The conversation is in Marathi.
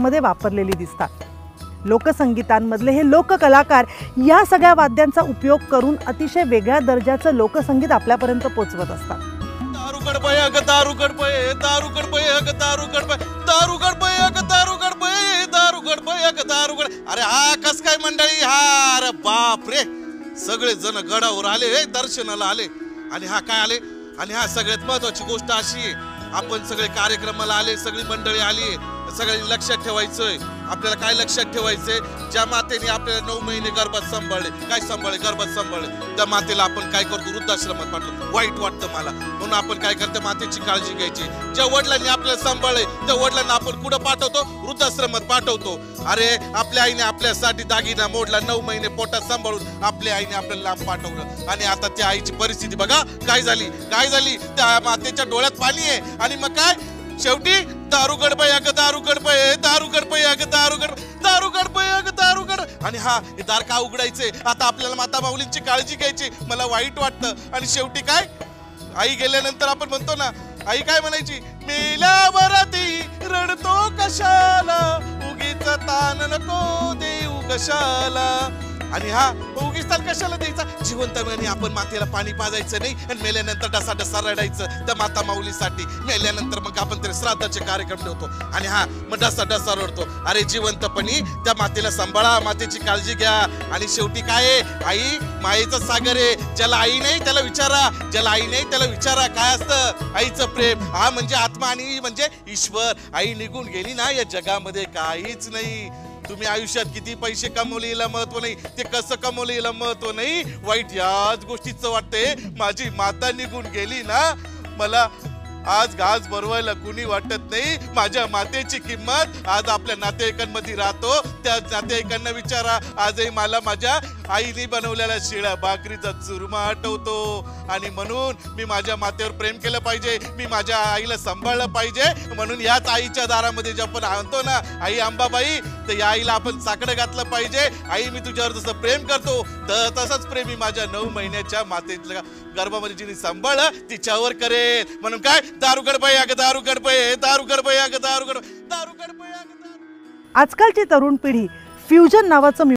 मध्ये वापरलेली दिसतात। लोकसंगीतांमधले हे लोककलाकार या सगळ्या वाद्यांचा उपयोग करून अतिशय वेगळ्या दर्जाचं लोकसंगीत आपल्यापर्यंत पोहोचवत असतात। अरे हा कस काय मंडळी, हा अरे बाप रे, सगळे जण गडावर आले, दर्शनाला आले आणि हा काय आले। आणि हा सगळ्यात महत्वाची गोष्ट अशी आहे, आपण सगळे कार्यक्रमाला आले, सगळी मंडळी आली, सगळ्यांनी लक्षात ठेवायचंय। आपल्याला काय लक्षात ठेवायचंय, ज्या मातेने आपल्याला 9 महिने गर्भात सांभाळले, काय सांभाळले, गर्भात सांभाळले, त्या मातेला आपण काय करतो, वृद्धाश्रमात पाठवतो। वाईट वाटतं मला, म्हणून आपण काय करतो, मातेची काळजी घ्यायची। ज्या वडिलांनी आपल्याला सांभाळले त्या वडिलांना आपण कुठं पाठवतो, वृद्धाश्रमात पाठवतो। अरे आपल्या आईने आपल्यासाठी दागिना मोडला, 9 महिने पोटात सांभाळून आपल्या आईने आपल्याला लांब पाठवलं। आणि आता त्या आईची परिस्थिती बघा काय झाली, काय झाली। त्या मातेच्या डोळ्यात पाणी आहे आणि मग काय शेवटी दारुगड बया ग दारुगड बय, दारुगड बया ग दारुगड, दारुगड बया ग दारुगड। आणि हा हे दार का उघडायचे, आता आपल्याला माता माऊलींची काळजी घ्यायची। मला वाईट वाटतं आणि शेवटी काय, आई गेल्यानंतर आपण म्हणतो ना, आई काय म्हणायची, मेल्यावर ती रडतो कशाला, उगीच ताण नको देऊ कशाला। आणि हा उगीच ताण कशाला द्यायचा, जिवंतपणी आपण मातेला पाणी पाजायचं नाही आणि मेल्यानंतर डसा डसा रडायचं त्या माता माऊलीसाठी। मेल्यानंतर मग आपण तरी श्राद्धाचे कार्यक्रम ठेवतो आणि हा मग डसा डसा रडतो। अरे जिवंतपणी त्या मातेला सांभाळा, मातेची काळजी घ्या। आणि शेवटी काय आहे, आई मायेचा सागर आहे, ज्याला आई नाही त्याला विचारा, ज्याला आई नाही त्याला विचारा। काय असतं आईचं प्रेम, हा म्हणजे आत्मा आणि म्हणजे ईश्वर। आई निघून गेली ना या जगामध्ये काहीच नाही। तुम्ही आयुष्यात किती पैसे कमवले याला महत्व नाही, ते कसं कमवले याला महत्व नाही, वाईट याच गोष्टीचं वाटते। माझी माता निघून गेली ना, मला आज घास भरवायला कुणी वाटत नाही। माझ्या मातेची किंमत आज आपल्या नातेवाईकांमध्ये राहतो, त्या नातेवाईकांना विचारा। आजही मला माझ्या आईने बनवलेल्या शिळ्या भाकरीचा चुरमा आठवतो। आणि म्हणून मी माझ्या मातेवर प्रेम केलं पाहिजे, मी माझ्या आईला सांभाळलं पाहिजे। म्हणून याच आईच्या दारामध्ये जे आपण आणतो ना, आई अंबाबाई, तर या आईला आपण साकडं घातलं पाहिजे। आई मी तुझ्यावर जसं प्रेम करतो तर तसंच प्रेम मी माझ्या 9 महिन्याच्या मातेच्या गर्भामध्ये जिने सांभाळलं तिच्यावर करेन। म्हणून काय, दारुगड बया ग दारुगड बय, दारुगड बया ग दारुगड, दारुगड बया ग। आजकालची तरुण पिढी फ्युजन नावाचं